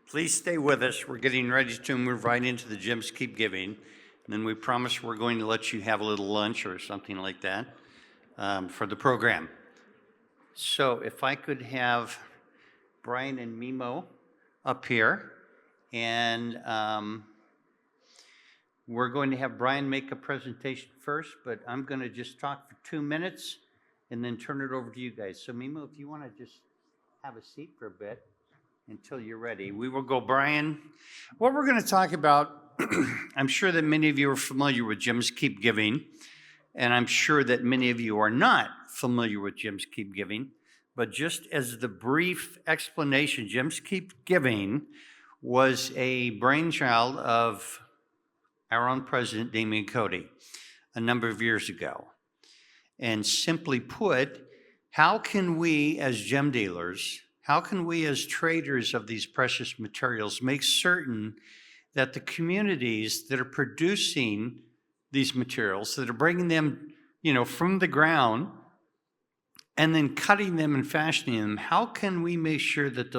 Please stay with us. We're getting ready to move right into the Gems Keep Giving. And then we promise we're going to let you have a little lunch or something like that for the program. So if I could have Brian and Mimo up here. And we're going to have Brian make a presentation first, but I'm going to just talk for 2 minutes and then turn it over to you guys. So Mimo, if you want to just have a seat for a bit until you're ready. We will go, Brian. What we're going to talk about, I'm sure that many of you are familiar with Gems Keep Giving, and I'm sure that many of you are not familiar with Gems Keep Giving, but just as the brief explanation, Gems Keep Giving was a brainchild of our own president, Damien Cody, a number of years ago. And simply put, how can we as gem dealers, how can we as traders of these precious materials make certain that the communities that are producing these materials, that are bringing them, from the ground and then cutting them and fashioning them, how can we make sure that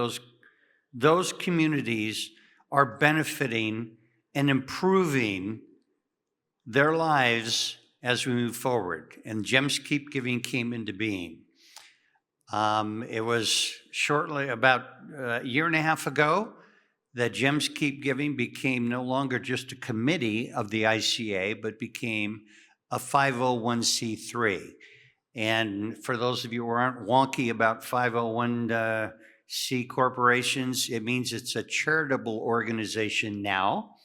those communities are benefiting and improving their lives as we move forward? And Gems Keep Giving came into being. It was shortly about a year and a half ago that Gems Keep Giving became no longer just a committee of the ICA, but became a 501c3. And for those of you who aren't wonky about 501c corporations, it means it's a charitable organization now,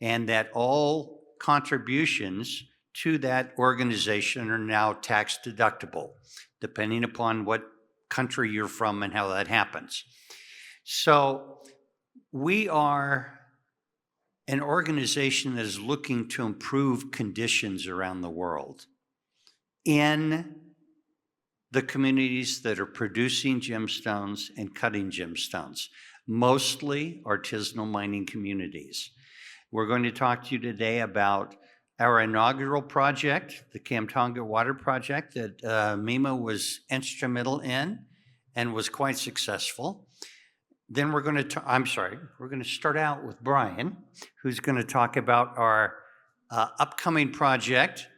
and that all contributions to that organization are now tax deductible, depending upon what country you're from and how that happens. So we are an organization that is looking to improve conditions around the world in the communities that are producing gemstones and cutting gemstones, mostly artisanal mining communities. We're going to talk to you today about our inaugural project, the Kamtonga Water Project, that Mimo was instrumental in and was quite successful. Then we're going to start out with Brian, who's going to talk about our upcoming project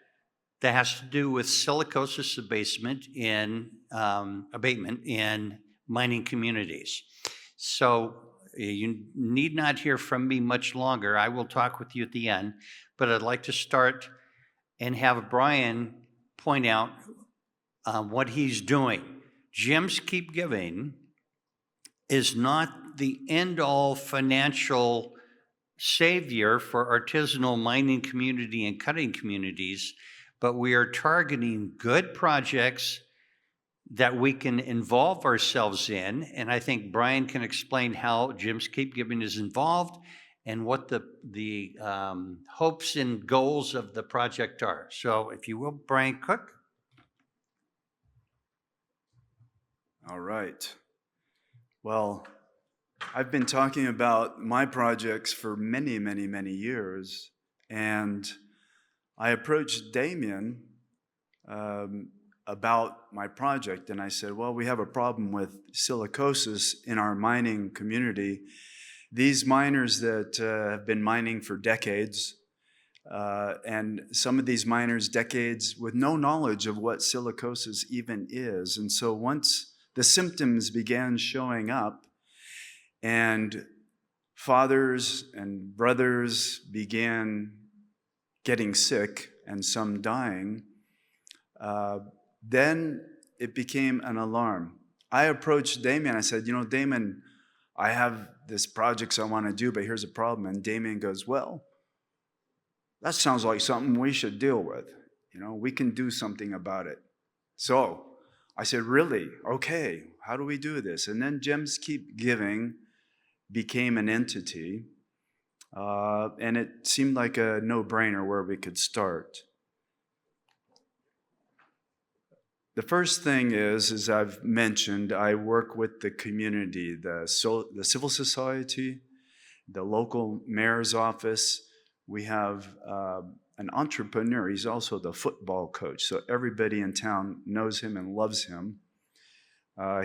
that has to do with silicosis abatement in mining communities. So you need not hear from me much longer. I will talk with you at the end, but I'd like to start and have Brian point out what he's doing. Gems Keep Giving is not the end-all financial savior for artisanal mining community and cutting communities, but we are targeting good projects that we can involve ourselves in, and I think Brian can explain how Gems Keep Giving is involved and what the hopes and goals of the project are. So if you will, Brian Cook. All right. Well, I've been talking about my projects for many, many, many years, and I approached Damien about my project, and I said, well, we have a problem with silicosis in our mining community. These miners that have been mining for decades, and some of these miners decades with no knowledge of what silicosis even is. And so once the symptoms began showing up and fathers and brothers began getting sick and some dying, then it became an alarm. I approached Damien. I said, Damien, I have this project I want to do, but here's a problem. And Damien goes, well, that sounds like something we should deal with. We can do something about it. So I said, really? Okay, how do we do this? And then Gems Keep Giving became an entity, and it seemed like a no-brainer where we could start. The first thing is, as I've mentioned, I work with the community, the civil society, the local mayor's office. We have an entrepreneur. He's also the football coach, so everybody in town knows him and loves him.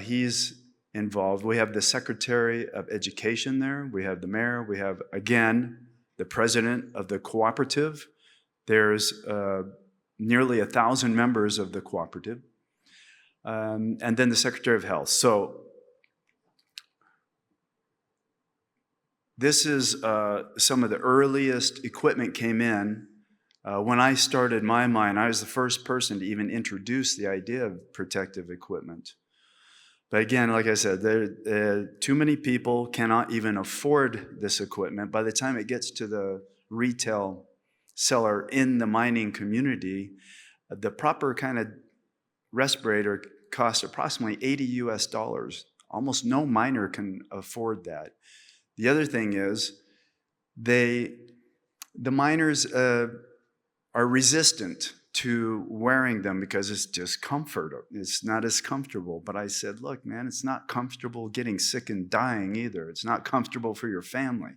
He's involved. We have the Secretary of Education there. We have the mayor. We have, again, the president of the cooperative. There's nearly 1,000 members of the cooperative. And then the Secretary of Health. So this is some of the earliest equipment came in. When I started my mine, I was the first person to even introduce the idea of protective equipment. But again, like I said, too many people cannot even afford this equipment. By the time it gets to the retail seller in the mining community, the proper kind of respirator costs approximately $80. Almost no miner can afford that. The other thing is, the miners are resistant to wearing them because it's just comfort. It's not as comfortable. But I said, look, man, it's not comfortable getting sick and dying either. It's not comfortable for your family.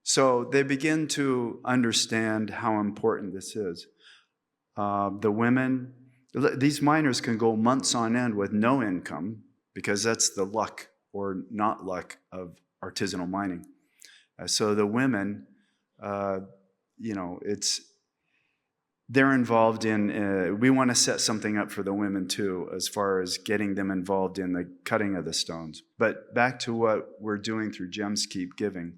So they begin to understand how important this is. The women, these miners can go months on end with no income because that's the luck or not luck of artisanal mining. So the women, they're involved in, we want to set something up for the women too, as far as getting them involved in the cutting of the stones. But back to what we're doing through Gems Keep Giving.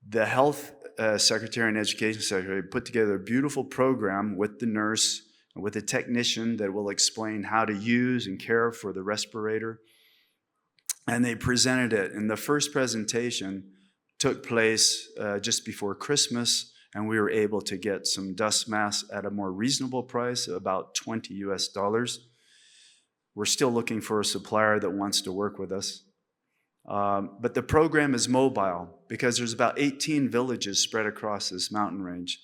The health secretary and education secretary put together a beautiful program with the nurse and with a technician that will explain how to use and care for the respirator. And they presented it. And the first presentation took place just before Christmas, and we were able to get some dust masks at a more reasonable price, about $20 US. We're still looking for a supplier that wants to work with us. But the program is mobile because there's about 18 villages spread across this mountain range.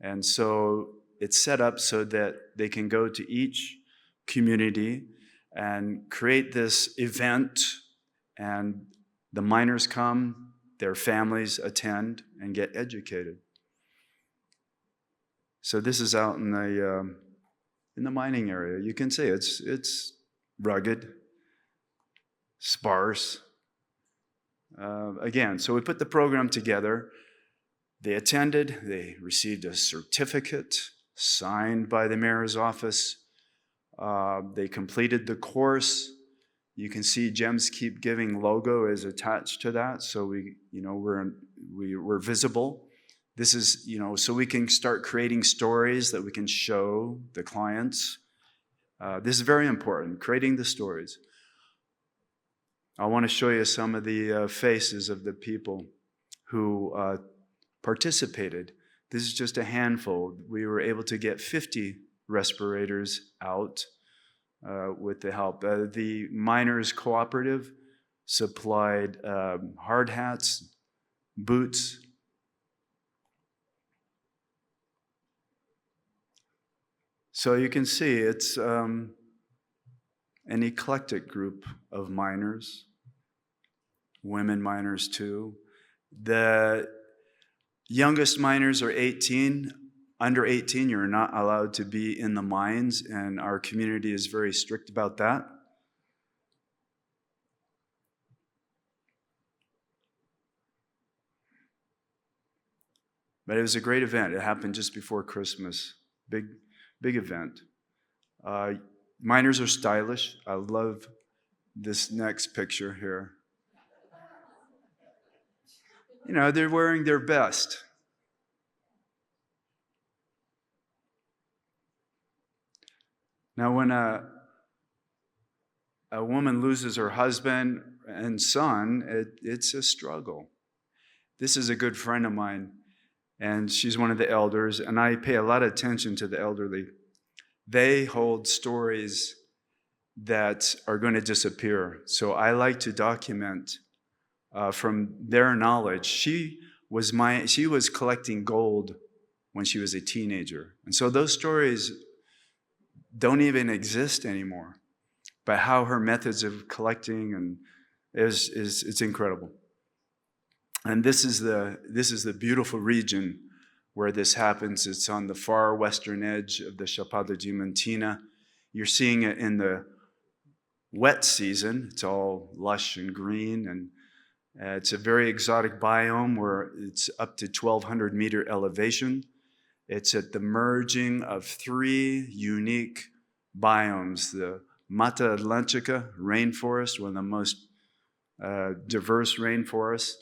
And so it's set up so that they can go to each community and create this event, and the miners come, their families attend, and get educated. So this is out in the mining area. You can see it's rugged, sparse. Again, so we put the program together. They attended. They received a certificate signed by the mayor's office. They completed the course. You can see Gems Keep Giving logo is attached to that, so we're visible. This is, so we can start creating stories that we can show the clients. This is very important, creating the stories. I want to show you some of the faces of the people who participated. This is just a handful. We were able to get 50 respirators out with the help. The miners cooperative supplied hard hats, boots. So you can see it's an eclectic group of miners, women miners too. The youngest miners are 18. Under 18, you're not allowed to be in the mines, and our community is very strict about that. But it was a great event. It happened just before Christmas. Big event. Miners are stylish. I love this next picture here. They're wearing their best. Now, when a woman loses her husband and son, it's a struggle. This is a good friend of mine, and she's one of the elders, and I pay a lot of attention to the elderly. They hold stories that are going to disappear, so I like to document from their knowledge. She was collecting gold when she was a teenager, and so those stories don't even exist anymore. But how her methods of collecting and it's incredible. And this is the beautiful region where this happens. It's on the far western edge of the Chapada Diamantina. You're seeing it in the wet season. It's all lush and green, and it's a very exotic biome where it's up to 1,200 meter elevation. It's at the merging of three unique biomes: the Mata Atlântica rainforest, one of the most diverse rainforests,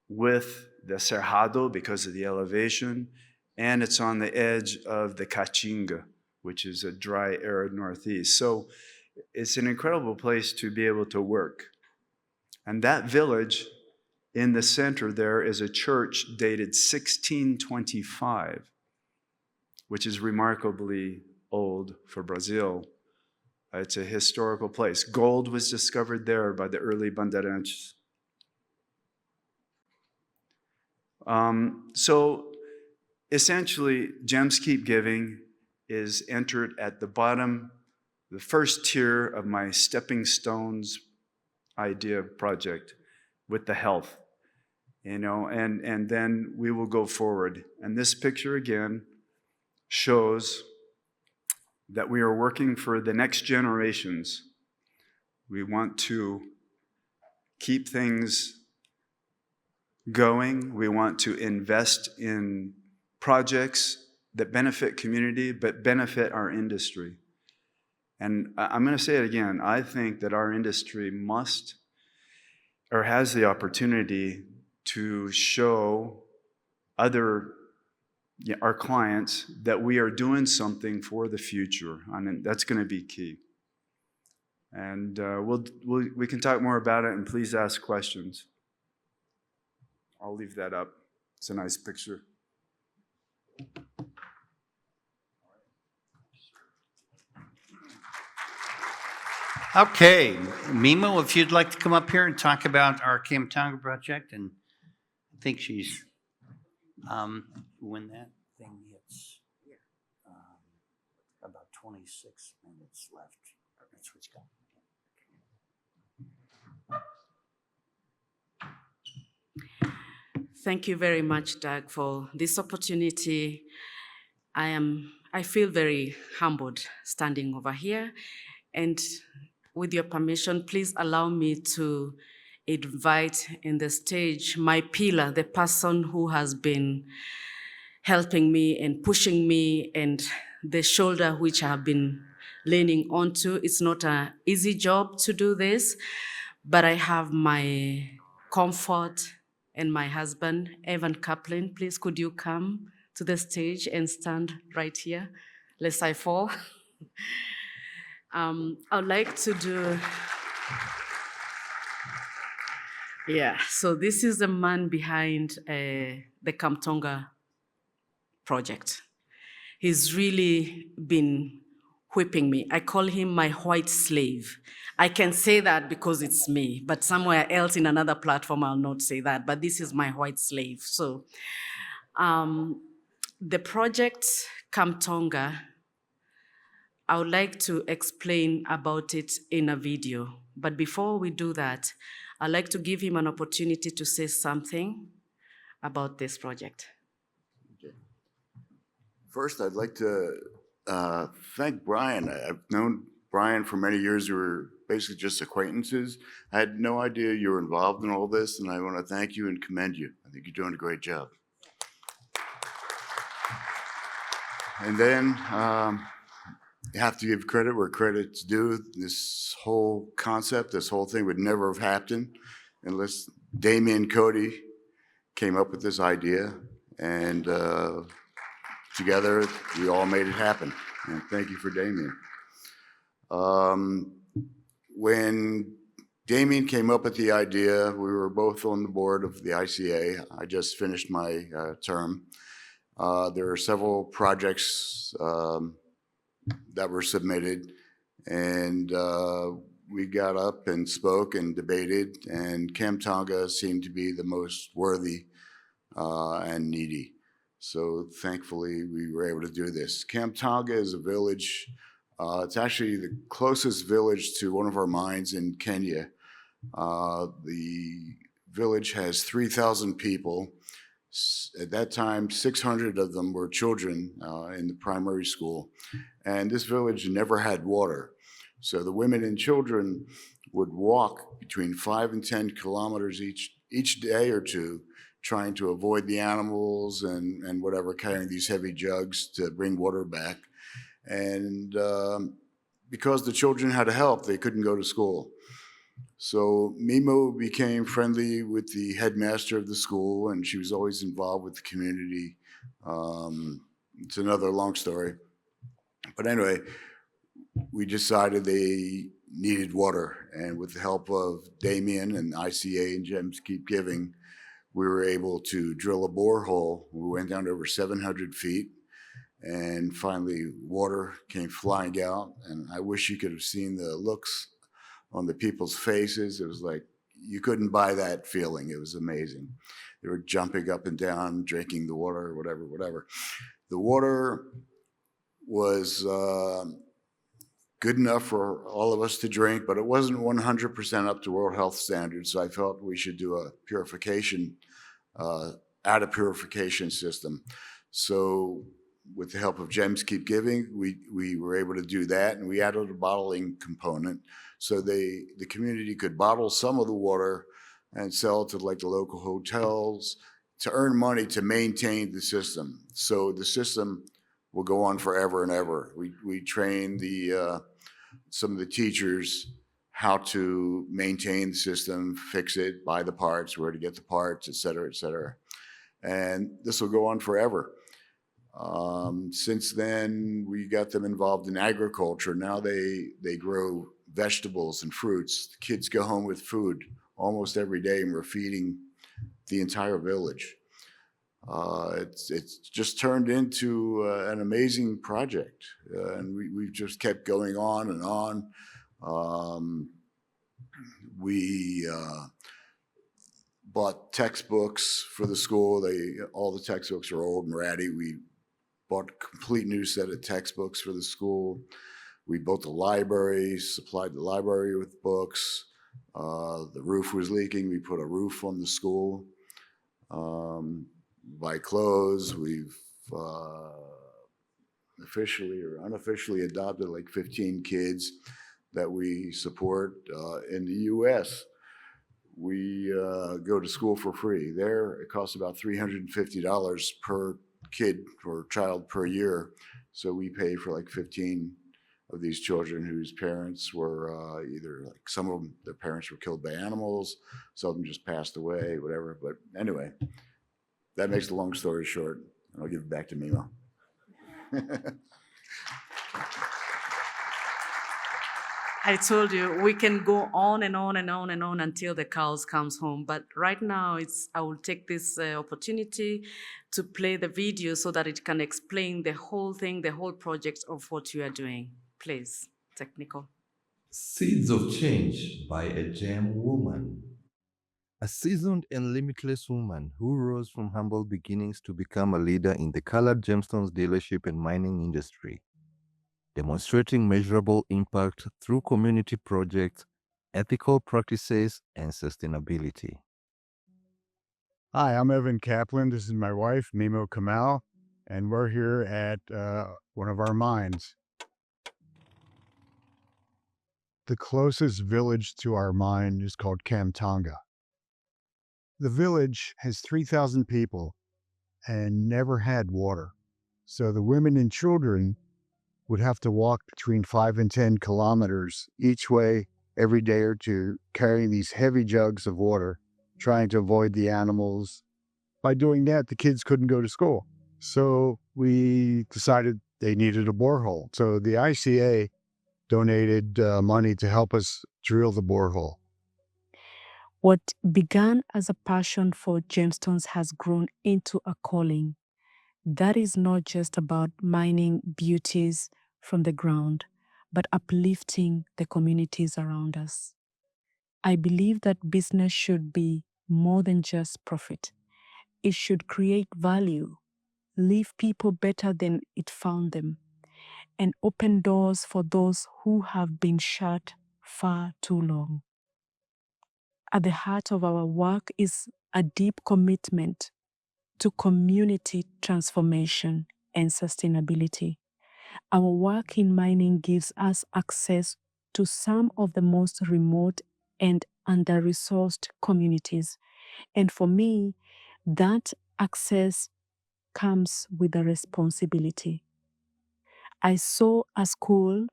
with the Cerrado because of the elevation, and it's on the edge of the Caatinga, which is a dry, arid northeast. So it's an incredible place to be able to work. And that village in the center there is a church dated 1625, which is remarkably old for Brazil. It's a historical place. Gold was discovered there by the early Bandeirantes. So essentially, Gems Keep Giving is entered at the bottom, the first tier of my stepping stones idea project with the health, and then we will go forward. And this picture again shows that we are working for the next generations. We want to keep things going. We want to invest in projects that benefit community, but benefit our industry. And I'm going to say it again. I think that our industry must or has the opportunity to show our clients that we are doing something for the future. I mean, that's going to be key. And we can talk more about it, and please ask questions. I'll leave that up. It's a nice picture. Okay, Mimo, if you'd like to come up here and talk about our Kamau project, and I think she's, when that thing hits, about 26 minutes left. That's what's got. Thank you very much, Doug, for this opportunity. I feel very humbled standing over here, and with your permission, please allow me to invite in the stage my pillar, the person who has been helping me and pushing me, and the shoulder which I have been leaning onto. It's not an easy job to do this, but I have my comfort and my husband, Evan Caplan. Please, could you come to the stage and stand right here, lest I fall? I'd like to do, so this is the man behind the Kamtonga project. He's really been whipping me. I call him my white slave. I can say that because it's me, but somewhere else in another platform, I'll not say that, but this is my white slave. So the project Kamtonga, I would like to explain about it in a video. But before we do that, I'd like to give him an opportunity to say something about this project. Okay. First, I'd like to thank Brian. I've known Brian for many years. We were basically just acquaintances. I had no idea you were involved in all this, and I want to thank you and commend you. I think you're doing a great job. And then you have to give credit where credit's due. This whole concept, this whole thing would never have happened unless Damien Cody came up with this idea, and together we all made it happen. And thank you for Damien. When Damien came up with the idea, we were both on the board of the ICA. I just finished my term. There are several projects that were submitted, and we got up and spoke and debated, and Kamtonga seemed to be the most worthy and needy. So thankfully, we were able to do this. Kamtonga is a village. It's actually the closest village to one of our mines in Kenya. The village has 3,000 people. At that time, 600 of them were children in the primary school. And this village never had water. So the women and children would walk between 5 and 10 kilometers each day or two, trying to avoid the animals and whatever, carrying these heavy jugs to bring water back. And because the children had to help, they couldn't go to school. So Mimo became friendly with the headmaster of the school, and she was always involved with the community. It's another long story. But anyway, we decided they needed water, and with the help of Damien and ICA and Gems Keep Giving, we were able to drill a borehole. We went down to over 700 feet, and finally water came flying out. And I wish you could have seen the looks on the people's faces. It was like, you couldn't buy that feeling. It was amazing. They were jumping up and down, drinking the water, whatever. The water was good enough for all of us to drink, but it wasn't 100% up to World Health Standards. So I felt we should do a purification, add a purification system. So with the help of Gems Keep Giving, we were able to do that, and we added a bottling component so the community could bottle some of the water and sell it to like the local hotels to earn money to maintain the system. So the system will go on forever and ever. We train some of the teachers how to maintain the system, fix it, buy the parts, where to get the parts, et cetera, et cetera. And this will go on forever. Since then, we got them involved in agriculture. Now they grow vegetables and fruits. The kids go home with food almost every day, and we're feeding the entire village. It's just turned into an amazing project, and we've just kept going on and on. We bought textbooks for the school. All the textbooks are old and ratty. We bought a complete new set of textbooks for the school. We built a library, supplied the library with books. The roof was leaking. We put a roof on the school. Buy clothes. We've officially or unofficially adopted like 15 kids that we support in the U.S. We go to school for free. There, it costs about $350 per kid or child per year. So we pay for like 15 of these children whose parents were either like, some of them, their parents were killed by animals, some of them just passed away, whatever. But anyway, that makes the long story short. I'll give it back to Mimo. I told you we can go on and on and on and on until the cows comes home. But right now, I will take this opportunity to play the video so that it can explain the whole thing, the whole project of what you are doing. Please, technical. Seeds of Change by a Gem Woman. A seasoned and limitless woman who rose from humble beginnings to become a leader in the colored gemstones dealership and mining industry, demonstrating measurable impact through community projects, ethical practices, and sustainability. Hi, I'm Evan Caplan. This is my wife, Mimo Kamau, and we're here at one of our mines. The closest village to our mine is called Kamtonga. The village has 3,000 people and never had water. So the women and children would have to walk between 5 and 10 kilometers each way every day or two, carrying these heavy jugs of water, trying to avoid the animals. By doing that, the kids couldn't go to school. So we decided they needed a borehole. So the ICA donated money to help us drill the borehole. What began as a passion for gemstones has grown into a calling. That is not just about mining beauties from the ground, but uplifting the communities around us. I believe that business should be more than just profit. It should create value, leave people better than it found them, and open doors for those who have been shut far too long. At the heart of our work is a deep commitment to community transformation and sustainability. Our work in mining gives us access to some of the most remote and under-resourced communities. And for me, that access comes with a responsibility. I saw a school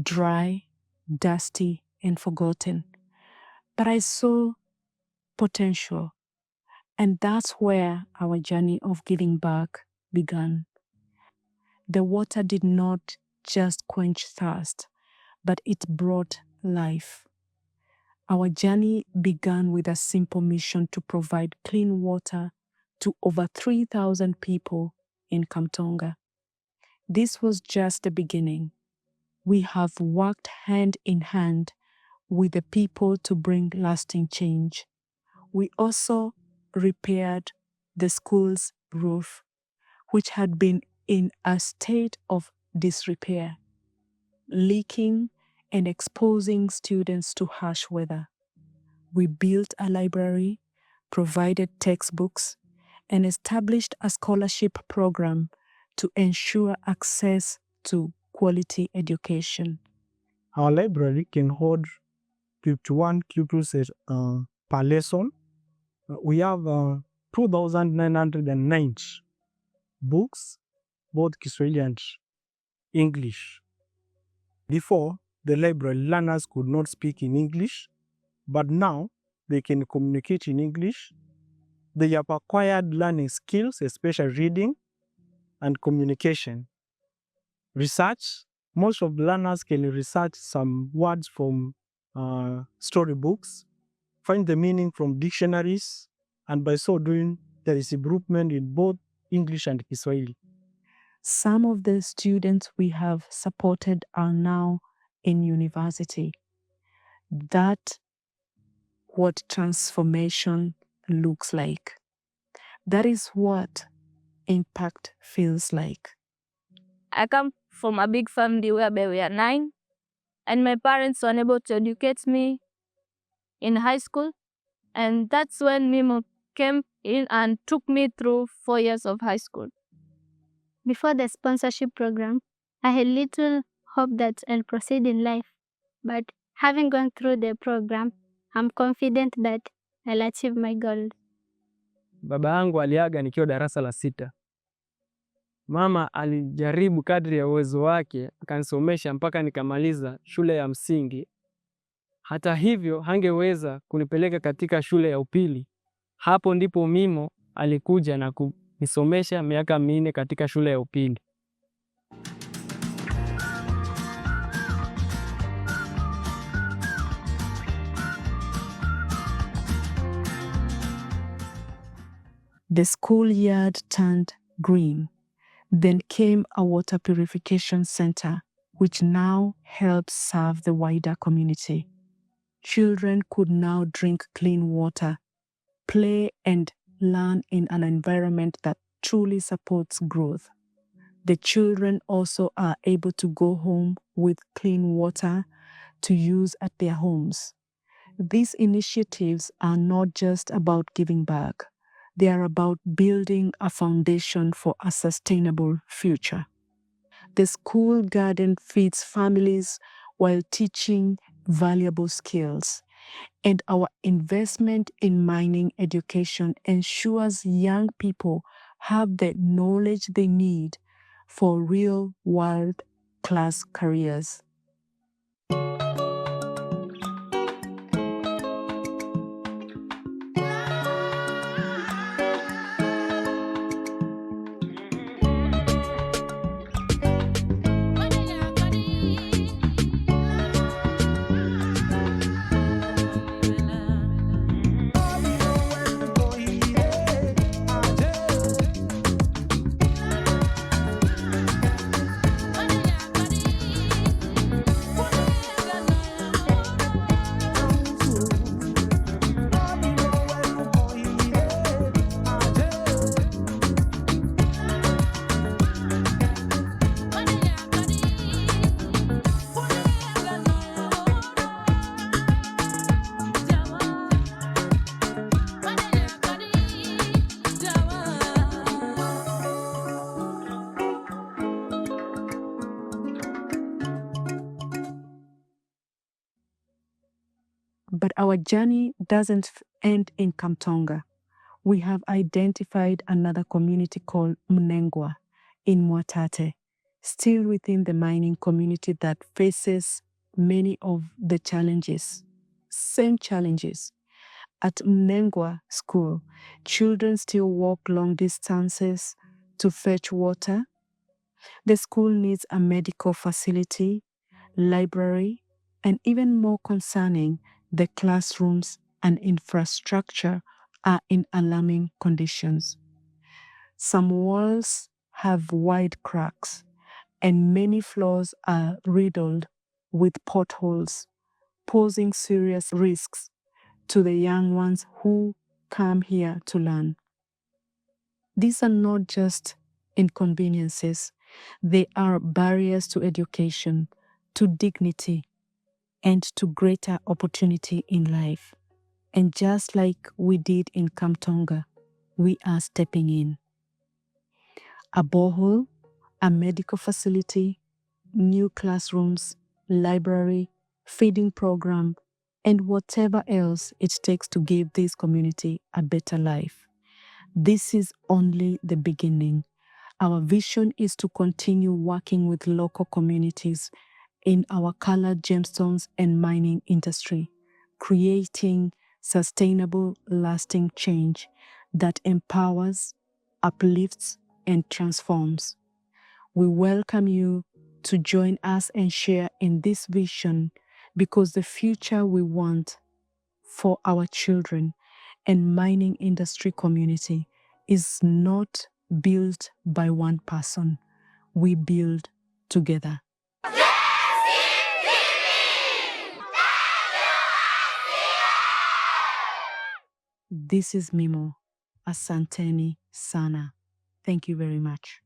dry, dusty, and forgotten, but I saw potential. And that's where our journey of giving back began. The water did not just quench thirst, but it brought life. Our journey began with a simple mission to provide clean water to over 3,000 people in Kamtonga. This was just the beginning. We have worked hand in hand with the people to bring lasting change. We also repaired the school's roof, which had been in a state of disrepair, leaking and exposing students to harsh weather. We built a library, provided textbooks, and established a scholarship program to ensure access to quality education. Our library can hold 51 pupils per lesson. We have 2,990 books, both Kiswahili and English. Before, the library learners could not speak in English, but now they can communicate in English. They have acquired learning skills, especially reading and communication. Research, most of the learners can research some words from storybooks, find the meaning from dictionaries, and by so doing, there is improvement in both English and Kiswahili. Some of the students we have supported are now in university. That's what transformation looks like. That is what impact feels like. I come from a big family whereby we are 9, and my parents were unable to educate me in high school. And that's when Mimo came in and took me through 4 years of high school. Before the sponsorship program, I had little hope that I'll proceed in life. But having gone through the program, I'm confident that I'll achieve my goals. Baba yangu aliaga nikiwa darasa la 6. Mama alijaribu kadri ya uwezo wake akanisomesha mpaka nikamaliza shule ya msingi. Hata hivyo hangeweza kunipeleka katika shule ya upili. Hapo ndipo Mimo alikuja na kunisomesha miaka 4 katika shule ya upili. The schoolyard turned green. Then came a water purification center, which now helps serve the wider community. Children could now drink clean water, play and learn in an environment that truly supports growth. The children also are able to go home with clean water to use at their homes. These initiatives are not just about giving back. They are about building a foundation for a sustainable future. The school garden feeds families while teaching valuable skills. And our investment in mining education ensures young people have the knowledge they need for real-world class careers. But our journey doesn't end in Kamtonga. We have identified another community called Mnengwa in Mwatate, still within the mining community that faces many of the challenges. Same challenges. At Mnengwa School, children still walk long distances to fetch water. The school needs a medical facility, library, and even more concerning, the classrooms and infrastructure are in alarming conditions. Some walls have wide cracks, and many floors are riddled with potholes, posing serious risks to the young ones who come here to learn. These are not just inconveniences, they are barriers to education, to dignity, and to greater opportunity in life. And just like we did in Kamtonga, we are stepping in. A borehole, a medical facility, new classrooms, library, feeding program, and whatever else it takes to give this community a better life. This is only the beginning. Our vision is to continue working with local communities in our colored gemstones and mining industry, creating sustainable, lasting change that empowers, uplifts, and transforms. We welcome you to join us and share in this vision, because the future we want for our children and mining industry community is not built by one person. We build together. This is Mimo. Asanteni sana. Thank you very much.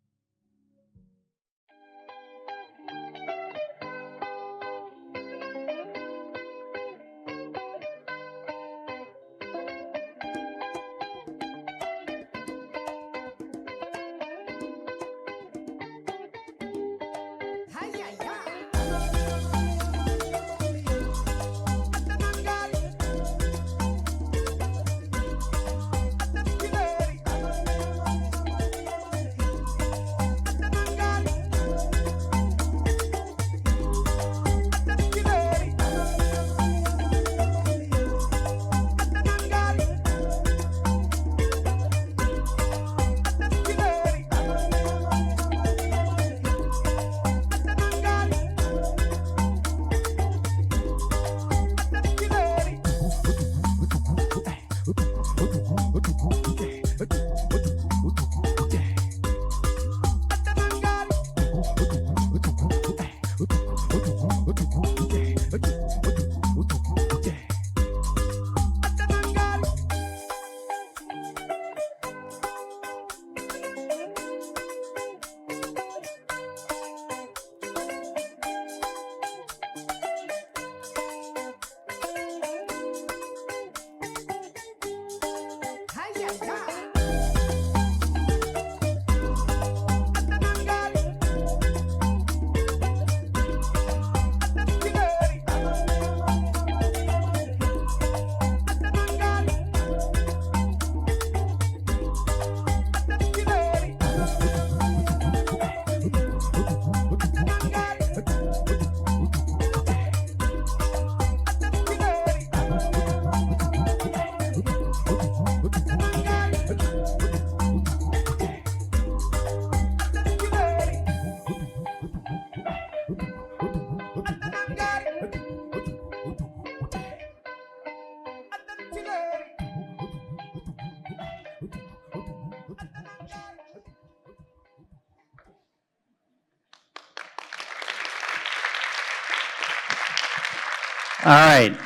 All right.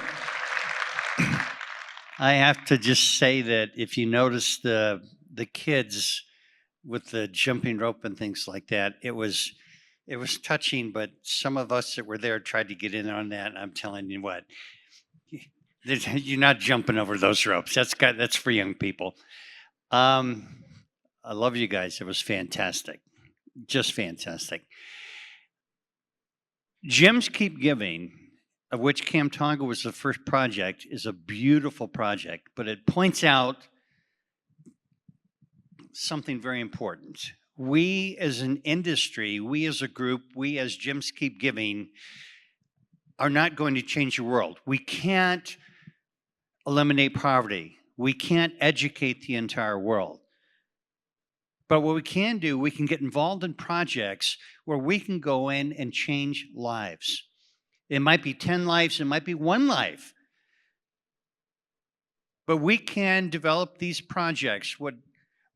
I have to just say that if you notice the kids with the jumping rope and things like that, it was touching, but some of us that were there tried to get in on that, and I'm telling you what, you're not jumping over those ropes. That's for young people. I love you guys. It was fantastic. Just fantastic. Gems keep giving. of which Kamtonga was the first project, is a beautiful project, but it points out something very important. We as an industry, we as a group, we as Gyms Keep Giving are not going to change the world. We can't eliminate poverty. We can't educate the entire world. But what we can do, we can get involved in projects where we can go in and change lives. It might be 10 lives, it might be 1 life. But we can develop these projects. What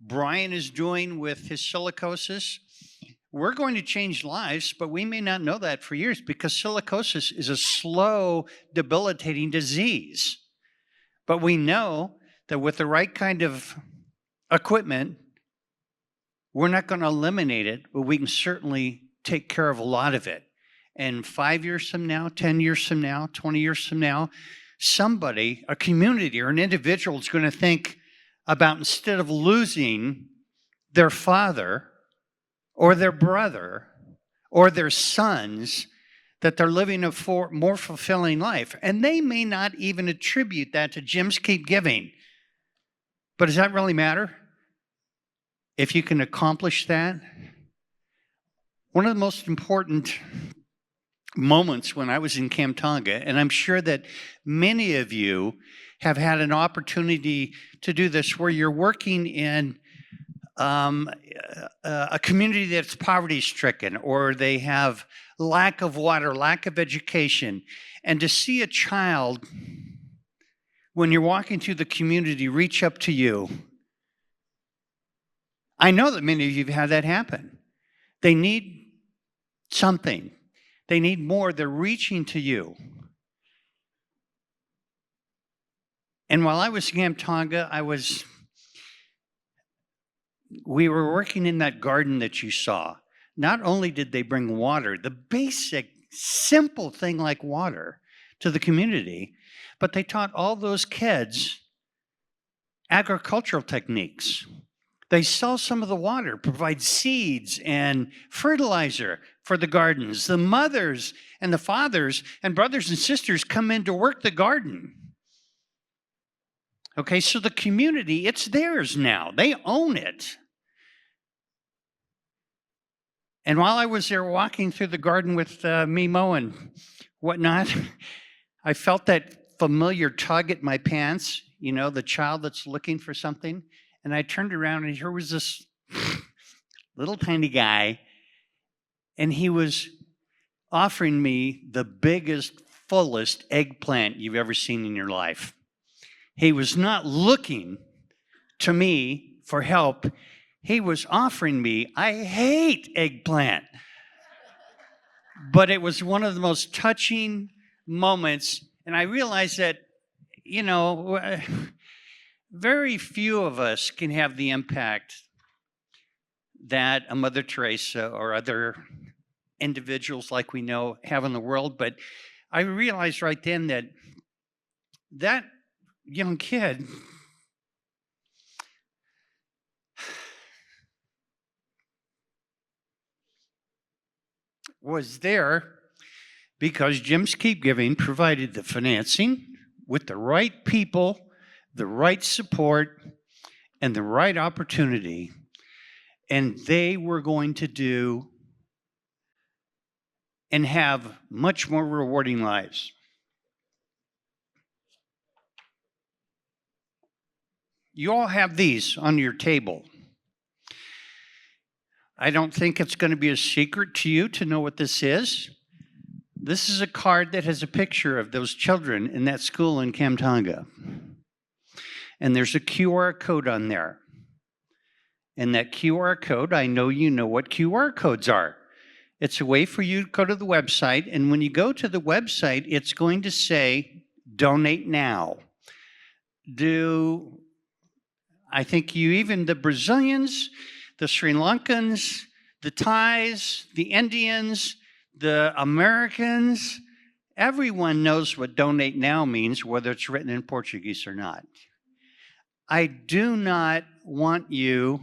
Brian is doing with his silicosis, we're going to change lives, but we may not know that for years because silicosis is a slow, debilitating disease. But we know that with the right kind of equipment, we're not going to eliminate it, but we can certainly take care of a lot of it. And 5 years from now, 10 years from now, 20 years from now, somebody, a community or an individual is going to think about, instead of losing their father or their brother or their sons, that they're living a more fulfilling life. And they may not even attribute that to Gyms Keep Giving. But does that really matter? If you can accomplish that? One of the most important moments when I was in Kamtonga, and I'm sure that many of you have had an opportunity to do this, where you're working in a community that's poverty-stricken, or they have lack of water, lack of education, and to see a child, when you're walking through the community, reach up to you. I know that many of you have had that happen. They need something. They need more. They're reaching to you. And while I was in Kamtonga, we were working in that garden that you saw. Not only did they bring water, the basic, simple thing like water, to the community, but they taught all those kids agricultural techniques. They sell some of the water, provide seeds and fertilizer for the gardens. The mothers and the fathers and brothers and sisters come in to work the garden. Okay, so the community, it's theirs now. They own it. And while I was there walking through the garden with Mimo and whatnot, I felt that familiar tug at my pants, you know, the child that's looking for something. And I turned around and here was this little tiny guy, and he was offering me the biggest, fullest eggplant you've ever seen in your life. He was not looking to me for help. He was offering me, I hate eggplant. But it was one of the most touching moments. And I realized that, you know, very few of us can have the impact that a Mother Teresa or other individuals like we know have in the world. But I realized right then that that young kid was there because Gyms Keep Giving provided the financing with the right people, the right support, and the right opportunity. And they were going to do and have much more rewarding lives. You all have these on your table. I don't think it's going to be a secret to you to know what this is. This is a card that has a picture of those children in that school in Kamtonga. And there's a QR code on there. And that QR code, I know you know what QR codes are. It's a way for you to go to the website, and when you go to the website, it's going to say, donate now. I think the Brazilians, the Sri Lankans, the Thais, the Indians, the Americans, everyone knows what donate now means, whether it's written in Portuguese or not. I do not want you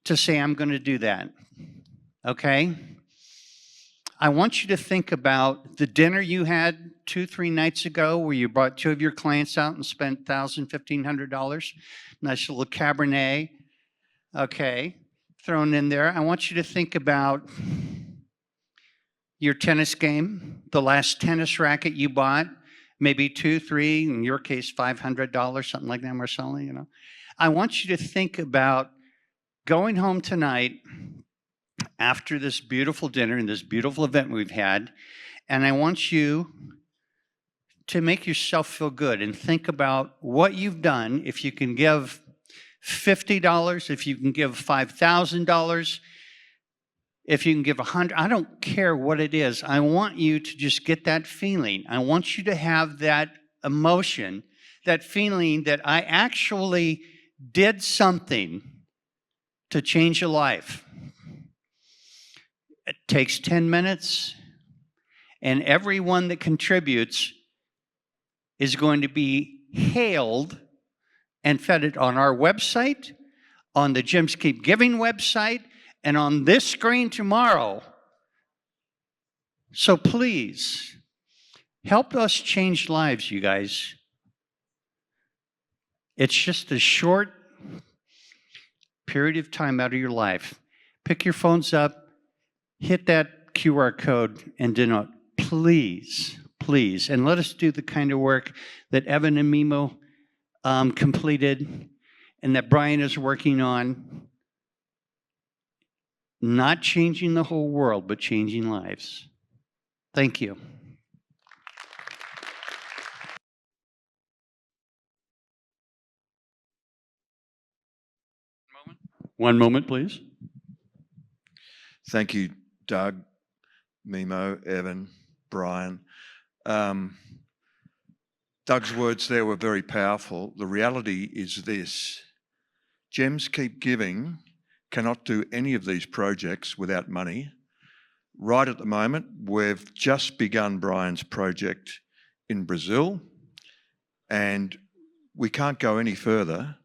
to say, I'm going to do that, okay? I want you to think about the dinner you had 2-3 nights ago where you brought 2 of your clients out and spent $1,000, $1,500. Nice little Cabernet, okay, thrown in there. I want you to think about your tennis game, the last tennis racket you bought, maybe 2, 3, in your case, $500, something like that, Marcella, you know. I want you to think about going home tonight after this beautiful dinner and this beautiful event we've had, and I want you to make yourself feel good and think about what you've done. If you can give $50, if you can give $5,000, if you can give 100, I don't care what it is. I want you to just get that feeling. I want you to have that emotion, that feeling that I actually did something to change a life. It takes 10 minutes, and everyone that contributes is going to be hailed and fed on our website, on the Gems Keep Giving website, and on this screen tomorrow. So please, help us change lives, you guys. It's just a short period of time out of your life. Pick your phones up, hit that QR code, and denote, please, please. And let us do the kind of work that Evan and Mimo completed and that Brian is working on. Not changing the whole world, but changing lives. Thank you. One moment, please. Thank you, Doug, Mimo, Evan, Brian. Doug's words there were very powerful. The reality is this: Gems Keep Giving cannot do any of these projects without money. Right at the moment, we've just begun Brian's project in Brazil, and we can't go any further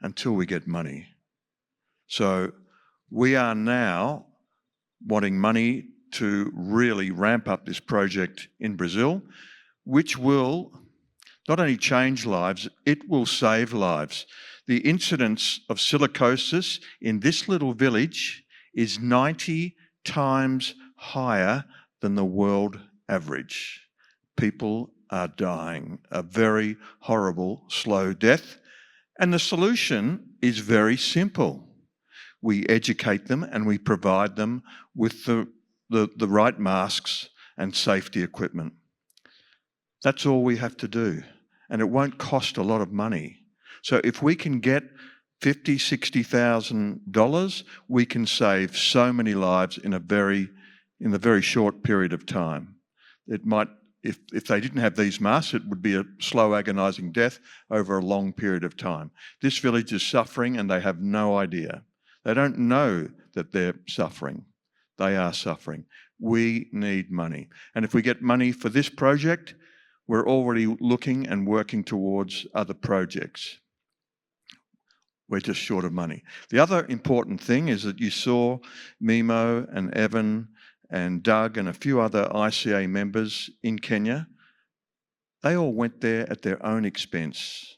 until we get money. So we are now wanting money to really ramp up this project in Brazil, which will not only change lives, it will save lives. The incidence of silicosis in this little village is 90 times higher than the world average. People are dying a very horrible, slow death. And the solution is very simple. We educate them and we provide them with the right masks and safety equipment. That's all we have to do. And it won't cost a lot of money. So if we can get $50,000, $60,000, we can save so many lives in a very short period of time. It might, if they didn't have these masks, it would be a slow, agonizing death over a long period of time. This village is suffering and they have no idea. They don't know that they're suffering. They are suffering. We need money. And if we get money for this project, we're already looking and working towards other projects. We're just short of money. The other important thing is that you saw Mimo and Evan and Doug and a few other ICA members in Kenya. They all went there at their own expense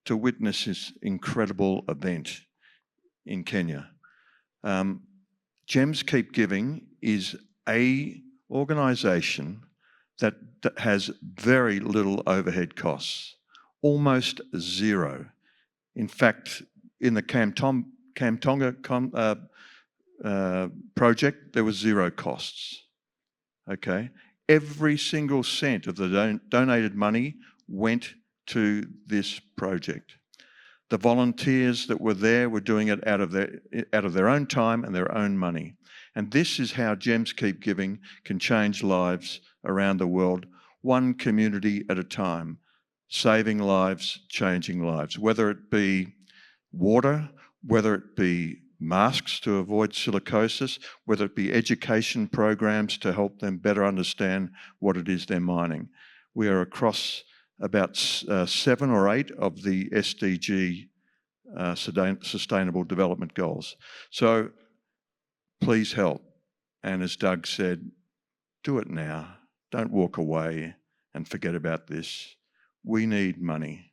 to witness this incredible event in Kenya. Gems Keep Giving is an organisation that has very little overhead costs, almost zero. In fact, in the Kamtonga project, there was zero costs, okay? Every single cent of the donated money went to this project. The volunteers that were there were doing it out of their own time and their own money. And this is how Gems Keep Giving can change lives around the world, one community at a time, saving lives, changing lives, whether it be water, whether it be masks to avoid silicosis, whether it be education programs to help them better understand what it is they're mining. We are across about 7 or 8 of the SDG Sustainable Development Goals. So please help. And as Doug said, Do it now. Don't walk away and forget about this. We need money,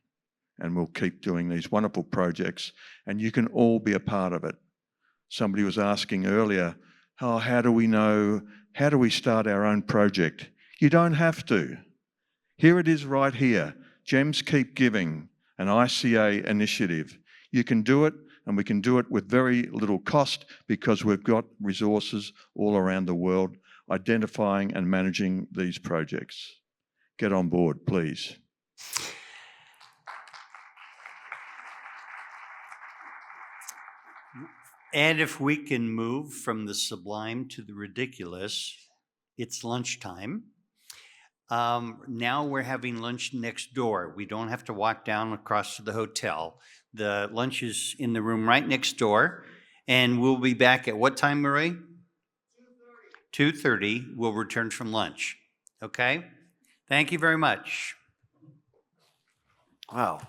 and we'll keep doing these wonderful projects, and you can all be a part of it. Somebody was asking earlier, oh, how do we start our own project? You don't have to. Here it is right here. Gems Keep Giving, an ICA initiative. You can do it, and we can do it with very little cost because we've got resources all around the world identifying and managing these projects. Get on board, please. And if we can move from the sublime to the ridiculous, it's lunchtime. Now we're having lunch next door. We don't have to walk down across to the hotel. The lunch is in the room right next door. And we'll be back at what time, Marie? 2:30. We'll return from lunch. Okay? Thank you very much. Wow.